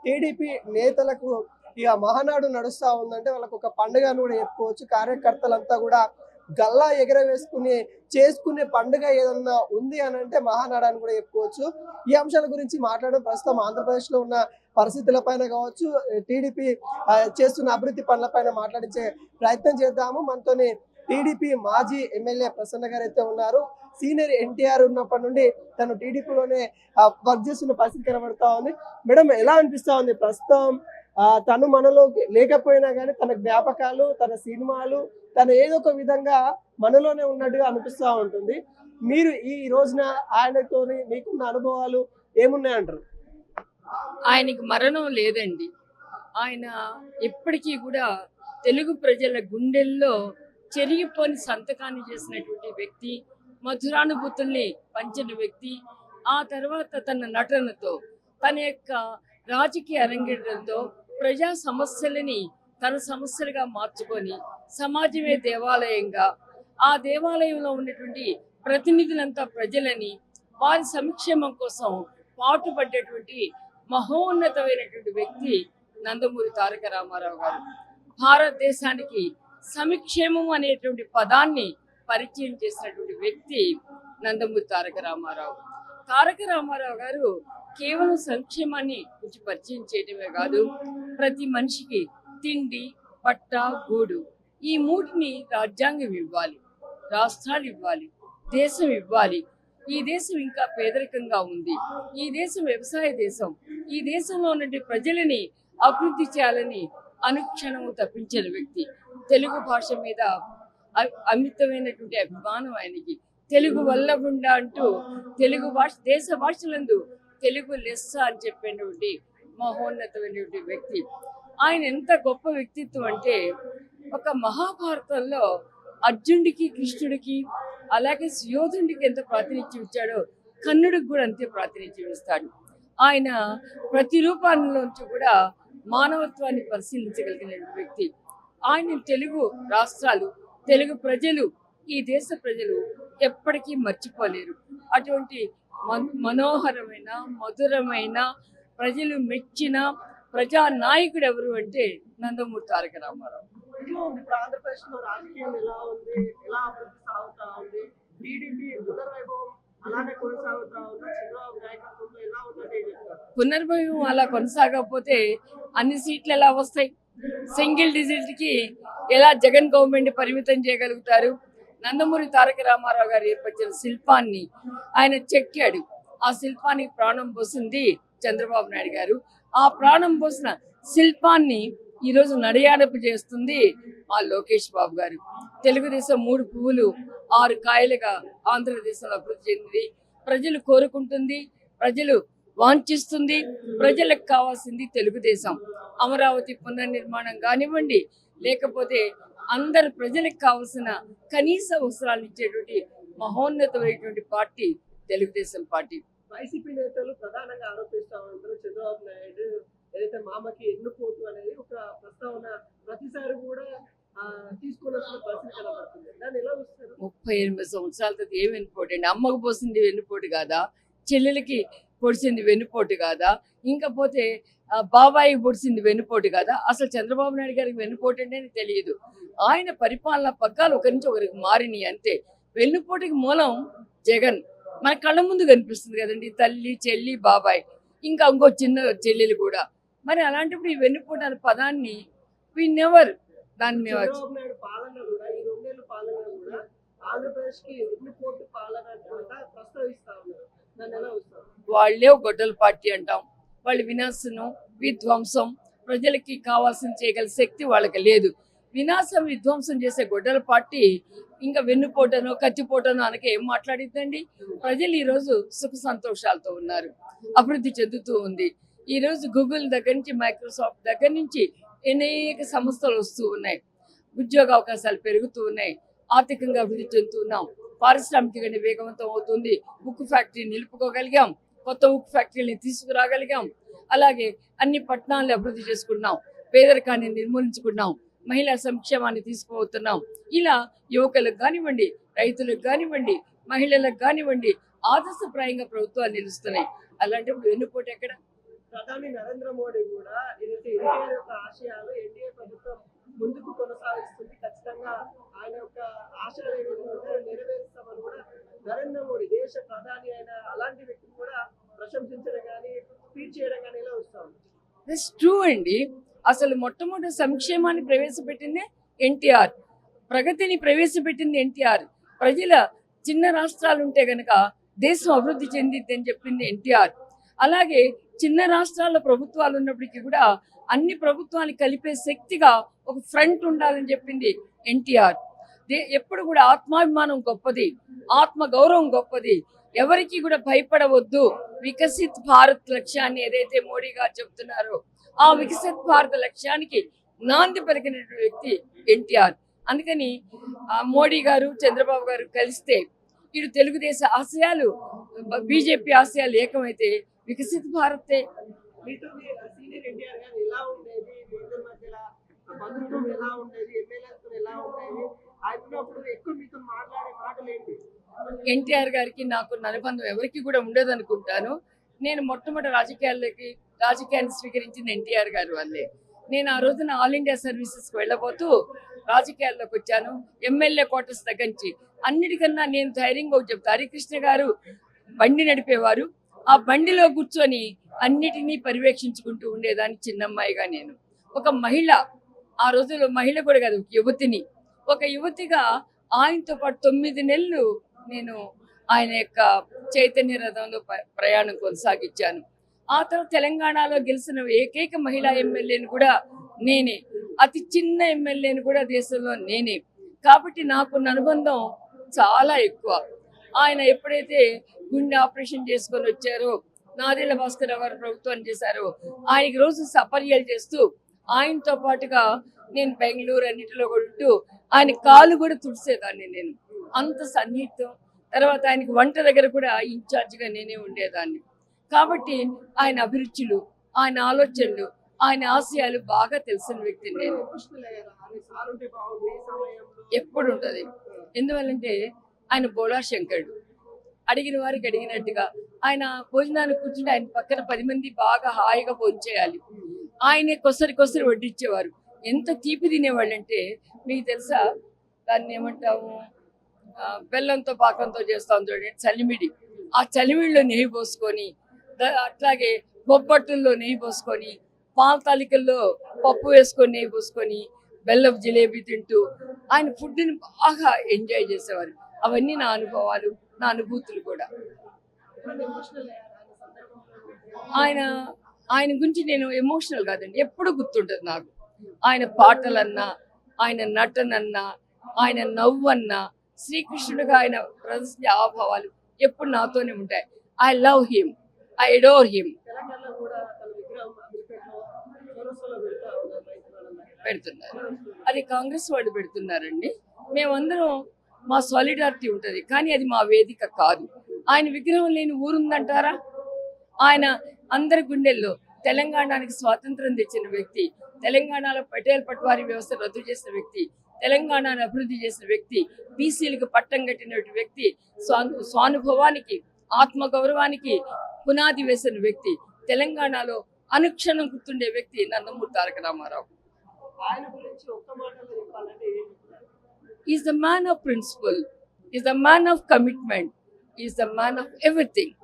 TDP నేతలకు ఇక మహానాడు నడుస్తా ఉందంటే వాళ్ళకు ఒక పండుగ అని కూడా చెప్పుకోవచ్చు. కార్యకర్తలంతా కూడా గల్లా ఎగరవేసుకుని చేసుకునే పండుగ ఏదన్నా ఉంది అని అంటే మహానాడు అని కూడా చెప్పుకోవచ్చు. ఈ అంశాల గురించి మాట్లాడడం ప్రస్తుతం ఆంధ్రప్రదేశ్ లో ఉన్న పరిస్థితుల పైన కావచ్చు, టీడీపీ చేస్తున్న అభివృద్ధి పనుల పైన మాట్లాడించే ప్రయత్నం చేద్దాము. మనతోని టీడీపీ మాజీ ఎమ్మెల్యే ప్రసన్న గారు అయితే ఉన్నారు. సీనియర్ ఎన్టీఆర్ ఉన్నప్పటి నుండి తను టీడీపీలోనే వర్క్ చేస్తున్న పరిస్థితి కనబడతా ఉంది. మేడం, ఎలా అనిపిస్తా ఉంది ప్రస్తుతం? తను మనలో లేకపోయినా కానీ తన జ్ఞాపకాలు, తన సినిమాలు, తను ఏదో ఒక విధంగా మనలోనే ఉన్నట్టుగా అనిపిస్తూ ఉంటుంది. మీరు ఈ రోజున ఆయనతోని మీకున్న అనుభవాలు ఏమున్నాయంటారు? ఆయనకి మరణం లేదండి. ఆయన ఎప్పటికీ కూడా తెలుగు ప్రజల గుండెల్లో చెరిగిపోని సంతకాన్ని చేసినటువంటి వ్యక్తి, మధురానుభూతుల్ని పంచిన వ్యక్తి. ఆ తర్వాత తన నటనతో, తన యొక్క రాజకీయ అరంగేట్రంతో ప్రజా సమస్యలని తన సమస్యలుగా మార్చుకొని సమాజమే దేవాలయంగా, ఆ దేవాలయంలో ఉన్నటువంటి ప్రతినిధులంతా ప్రజలని వారి సంక్షేమం కోసం పాటుపడ్డటువంటి మహోన్నతమైనటువంటి వ్యక్తి నందమూరి తారక రామారావు గారు. భారతదేశానికి సంక్షేమం అనేటువంటి పదాన్ని పరిచయం చేసినటువంటి వ్యక్తి నందమూరి తారక రామారావు. తారక రామారావు గారు కేవలం సంక్షేమాన్ని గురించి పరిచయం చేయడమే కాదు, ప్రతి మనిషికి తిండి, పట్ట, గూడు, ఈ మూటిని రాజ్యాంగం ఇవ్వాలి, రాష్ట్రాలు ఇవ్వాలి, దేశం ఇవ్వాలి. ఈ దేశం ఇంకా పేదరికంగా ఉంది. ఈ దేశం వ్యవసాయ దేశం. ఈ దేశంలో ఉన్న ప్రజలని అభివృద్ధి చేయాలని అనుక్షణము తప్పించిన వ్యక్తి. తెలుగు భాష మీద అమితమైనటువంటి అభిమానం ఆయనకి. తెలుగు వల్లగుండా అంటూ తెలుగు భాష, దేశ భాషలందు తెలుగు లెస్స అని చెప్పినటువంటి మహోన్నతమైనటువంటి వ్యక్తి. ఆయన ఎంత గొప్ప వ్యక్తిత్వం అంటే, ఒక మహాభారతంలో అర్జునుడికి, కృష్ణుడికి, అలాగే సుయోధనుడికి ఎంత ప్రాతినిధ్యం ఇచ్చాడో కర్ణుడికి కూడా అంతే ప్రాతినిధ్యం ఇస్తాడు. ఆయన ప్రతి రూపాల్లోంచి కూడా మానవత్వాన్ని పరిశీలించగలిగిన వ్యక్తి. ఆయన తెలుగు రాష్ట్రాలు, తెలుగు ప్రజలు, ఈ దేశ ప్రజలు ఎప్పటికీ మర్చిపోలేరు. అటువంటి మనోహరమైన, మధురమైన, ప్రజలు మెచ్చిన ప్రజా నాయకుడు ఎవరు అంటే నందమూరి తారక రామారావు. ఆంధ్రప్రదేశ్ లో రాజకీయం ఎలా ఉంది, ఎలా అభివృద్ధి సాగుతా ఉంది, టీడీపీ పునర్వైభవం అలానే కొనసాగుతా ఉందా, చంద్రబాబు నాయకత్వంలో ఎలా ఉన్నది? పునర్వైభవం అలా కొనసాగకపోతే అన్ని సీట్లు ఎలా వస్తాయి? సింగిల్ డిజిట్ కి ఎలా జగన్ గవర్నమెంట్ పరిమితం చేయగలుగుతారు? నందమూరి తారక రామారావు గారు ఏర్పరిచిన శిల్పాన్ని ఆయన చెక్కాడు. ఆ శిల్పానికి ప్రాణం పోసింది చంద్రబాబు నాయుడు గారు. ఆ ప్రాణం పోసిన శిల్పాన్ని ఈరోజు నడియాడపు చేస్తుంది ఆ లోకేష్ బాబు గారు. తెలుగుదేశం 3 పువ్వులు 6 కాయలుగా ఆంధ్రదేశంలో అభివృద్ధి చెందింది. ప్రజలు కోరుకుంటుంది, ప్రజలు వాంఛిస్తుంది, ప్రజలకు కావాల్సింది తెలుగుదేశం. అమరావతి పునర్నిర్మాణం కానివ్వండి, లేకపోతే అందరు ప్రజలకు కావాల్సిన కనీస అవసరాలు ఇచ్చేటువంటి మహోన్నతమైనటువంటి పార్టీ తెలుగుదేశం పార్టీ. వైసీపీ నేతలు ప్రధానంగా ఆరోపిస్తా ఉంటారు, చంద్రబాబు నాయుడు ఏదైతే మామకి ఎన్నుకోటు అనేది ఒక ప్రస్తావన ప్రతిసారి కూడా తీసుకోవాల్సిన పరిస్థితి కనబడుతుంది. దాన్ని ఎలా చూస్తారు? 38 సంవత్సరాలతో ఏం వెన్నుపోటు అండి? అమ్మకు పోసింది వెన్నుపోటు కాదా? చెల్లెలకి పొడిచింది వెన్నుపోటు కాదా? ఇంకా పోతే బాబాయి పొడిచింది వెన్నుపోటు కాదా? అసలు చంద్రబాబు నాయుడు గారికి వెన్నుపోటు అంటే తెలియదు. ఆయన పరిపాలన పగ్గాలు ఒకరి నుంచి ఒకరికి మారినాయి అంతే. వెన్నుపోటుకి మూలం జగన్. మన కళ్ళ ముందు కనిపిస్తుంది కదండి, తల్లి, చెల్లి, బాబాయ్, ఇంకా ఇంకో చిన్న చెల్లెలు కూడా. మరి అలాంటప్పుడు ఈ వెన్నుపోటు అనే పదాన్ని వి నెవర్ దాన్ని మేము పాలన కూడా ఈ 2 ఏళ్ల పాలన కూడా ఆంధ్రప్రదేశ్ కి వెన్నుపోటు పాలన ప్రస్తావిస్తా ఉన్నారు. దాన్ని ఎలా చూస్తారు? వాళ్ళే గొడ్డల పార్టీ అంటాం. వాళ్ళు వినాశనం, విధ్వంసం, ప్రజలకి కావాల్సిన చేయగల శక్తి వాళ్ళకి లేదు. వినాశం, విధ్వంసం చేసే గొడ్డల పార్టీ ఇంకా వెన్నుపోటను, కత్తిపోటను అనక ఏం మాట్లాడిద్దండి? ప్రజలు ఈరోజు సుఖ సంతోషాలతో ఉన్నారు, అభివృద్ధి చెందుతూ ఉంది. ఈరోజు గూగుల్ దగ్గర నుంచి, మైక్రోసాఫ్ట్ దగ్గర నుంచి అనేక సంస్థలు వస్తూ ఉన్నాయి, ఉద్యోగ అవకాశాలు పెరుగుతూ ఉన్నాయి, ఆర్థికంగా అభివృద్ధి చెందుతున్నాం, పారిశ్రామికంగా వేగవంతం అవుతుంది. ఉక్కు ఫ్యాక్టరీ నిలుపుకోగలిగాం, కొత్త ఉక్కు ఫ్యాక్టరీని తీసుకురాగలిగాం. అలాగే అన్ని పట్టణాలను అభివృద్ధి చేసుకున్నాం, పేదరికాన్ని నిర్మూలించుకున్నాం, మహిళా సంక్షేమాన్ని తీసుకుపోతున్నాం. ఇలా యువకులకు కానివ్వండి, రైతులకు కానివ్వండి, మహిళలకు కానివ్వండి ఆదర్శప్రాయంగా ప్రభుత్వాలు నిలుస్తున్నాయి. అలాంటప్పుడు వెన్నుపోటు ఎక్కడ? ప్రధాని నరేంద్ర మోడీ కూడా ఏదైతే ఎన్టీఆర్ యొక్క ఆశయాలు ఎన్డీఏ ప్రభుత్వం ముందుకు కొనసాగిస్తుంది, ఖచ్చితంగా ఆయన యొక్క ఆశయాలు ఏవైతే ఉన్నాయో నెరవేరుస్తామని కూడా నరేంద్ర మోడీ దేశ ప్రధాని అయిన అలాంటి వ్యక్తిని కూడా ప్రశంసించడం కానీ ట్వీట్ చేయడం కానీ ఇలా వస్తాం. దిస్ ట్రూ అండి. అసలు మొట్టమొదటి సంక్షేమాన్ని ప్రవేశపెట్టింది ఎన్టీఆర్, ప్రగతిని ప్రవేశపెట్టింది ఎన్టీఆర్. ప్రజల చిన్న రాష్ట్రాలు ఉంటే గనక దేశం అభివృద్ధి చెందిద్ది అని చెప్పింది ఎన్టీఆర్. అలాగే చిన్న రాష్ట్రాల ప్రభుత్వాలు ఉన్నప్పటికీ కూడా అన్ని ప్రభుత్వాన్ని కలిపే శక్తిగా ఒక ఫ్రంట్ ఉండాలని చెప్పింది ఎన్టీఆర్. ఎప్పుడు కూడా ఆత్మాభిమానం గొప్పది, ఆత్మ గౌరవం గొప్పది, ఎవరికి కూడా భయపడవద్దు. వికసిత్ భారత్ లక్ష్యాన్ని ఏదైతే మోడీ గారు చెప్తున్నారో ఆ వికసిత్ భారత లక్ష్యానికి నాంది పలికినటువంటి వ్యక్తి ఎన్టీఆర్. అందుకని మోడీ గారు చంద్రబాబు గారు కలిస్తే ఇటు తెలుగుదేశ ఆశయాలు బీజేపీ ఆశయాలు ఏకమైతే వికసిత్ భారతే. మీతో సీనియర్ ఎన్టీఆర్ గారు ఎలా ఉండేది, మీ ఇద్దరి మధ్యలో బంధుత్వం ఎలా ఉండేది, ఎమ్మెల్యేలతో ఎలా ఉండేది, ఆయన ఉన్నప్పుడు ఎక్కువ మీతో మాట్లాడే మాటలు ఏంటి? ఎన్టీఆర్ గారికి నాకు అనుబంధం ఎవరికి కూడా ఉండదు అనుకుంటాను. నేను మొట్టమొదటి రాజకీయాన్ని స్వీకరించింది ఎన్టీఆర్ గారు వల్లే. నేను ఆ రోజున ఆల్ ఇండియా సర్వీసెస్కి వెళ్ళబోతూ రాజకీయాల్లోకి వచ్చాను. ఎమ్మెల్యే క్వార్టర్స్ దగ్గర నుంచి అన్నిటికన్నా నేను ధైర్యంగా చెప్తా, హరికృష్ణ గారు బండి నడిపేవారు. ఆ బండిలో కూర్చొని అన్నిటినీ పర్యవేక్షించుకుంటూ ఉండేదాన్ని చిన్నమ్మాయిగా. నేను ఒక మహిళ, ఆ రోజుల్లో మహిళ కూడా కాదు, ఒక యువతిగా ఆయనతో పాటు 9 నెలలు నేను ఆయన యొక్క చైతన్య రథంలో ప్రయాణం కొనసాగించాను. ఆ తర్వాత తెలంగాణలో గెలిచిన ఏకైక మహిళా ఎమ్మెల్యేని కూడా నేనే, అతి చిన్న ఎమ్మెల్యేని కూడా దేశంలో నేనే. కాబట్టి నాకున్న అనుబంధం చాలా ఎక్కువ. ఆయన ఎప్పుడైతే గుండె ఆపరేషన్ చేసుకొని వచ్చారో, నాదెళ్ల భాస్కర్ గారు ప్రభుత్వాన్ని చేశారో, ఆయనకి రోజు సపర్యలు చేస్తూ ఆయనతో పాటుగా నేను బెంగళూరు అన్నిటిలో కూడా ఉంటూ ఆయన కాలు కూడా తుడిసేదాన్ని నేను. అంత సన్నిహితం. తర్వాత ఆయనకి వంట దగ్గర కూడా ఇన్ఛార్జిగా నేనే ఉండేదాన్ని. కాబట్టి ఆయన అభిరుచులు, ఆయన ఆలోచనలు, ఆయన ఆశయాలు బాగా తెలిసిన వ్యక్తిని నేను. ఎప్పుడు ఉంటుంది. ఎందువల్లంటే ఆయన బోళా శంకరుడు. అడిగిన వారికి అడిగినట్టుగా ఆయన భోజనానికి కూర్చుంటే ఆయన పక్కన 10 మంది బాగా హాయిగా భోంచేయాలి. ఆయనే కొసరి వడ్డించేవారు. ఎంత తీపి తినేవాళ్ళు అంటే, మీకు తెలుసా దాన్ని ఏమంటాము, బెల్లంతో పాకంతో చేస్తాం చూడండి, చలిమిడి. ఆ చలిమిడిలో నెయ్యి పోసుకొని, అట్లాగే బొబ్బట్టుల్లో నెయ్యి పోసుకొని, పాల తాలికల్లో పప్పు వేసుకొని నెయ్యి పోసుకొని, బెల్లం జిలేబీ తింటూ ఆయన ఫుడ్ని బాగా ఎంజాయ్ చేసేవారు. అవన్నీ నా అనుభవాలు, నా అనుభూతులు కూడా. ఆయన గురించి నేను ఎమోషనల్ కాదండి, ఎప్పుడు గుర్తుంటుంది నాకు. ఆయన పాటలన్నా, ఆయన నటనన్నా, ఆయన నవ్వన్నా, శ్రీకృష్ణుడిగా ఆయన ప్రదర్శించే ఆభావాలు ఎప్పుడు నాతోనే ఉంటాయి. I love him, I adore him. పెడుతున్నారు, అది కాంగ్రెస్ వాళ్ళు పెడుతున్నారండి. మేమందరం మా సాలిడారిటీ ఉంటుంది, కానీ అది మా వేదిక కాదు. ఆయన విగ్రహం లేని ఊరుందంటారా? ఆయన అందరి గుండెల్లో తెలంగాణకి స్వాతంత్రం తెచ్చిన వ్యక్తి, తెలంగాణలో పటేల్ పట్వారీ వ్యవస్థ రద్దు చేసిన వ్యక్తి, తెలంగాణను అభివృద్ధి చేసిన వ్యక్తి, బీసీలకు పట్టం కట్టిన వ్యక్తి, స్వానుభవానికి, ఆత్మగౌరవానికి పునాది వేసిన వ్యక్తి, తెలంగాణలో అనుక్షణం గుర్తుండే వ్యక్తి Nandamuri Taraka Ramarao. Is the man of principle, is the man of commitment, is the man of everything.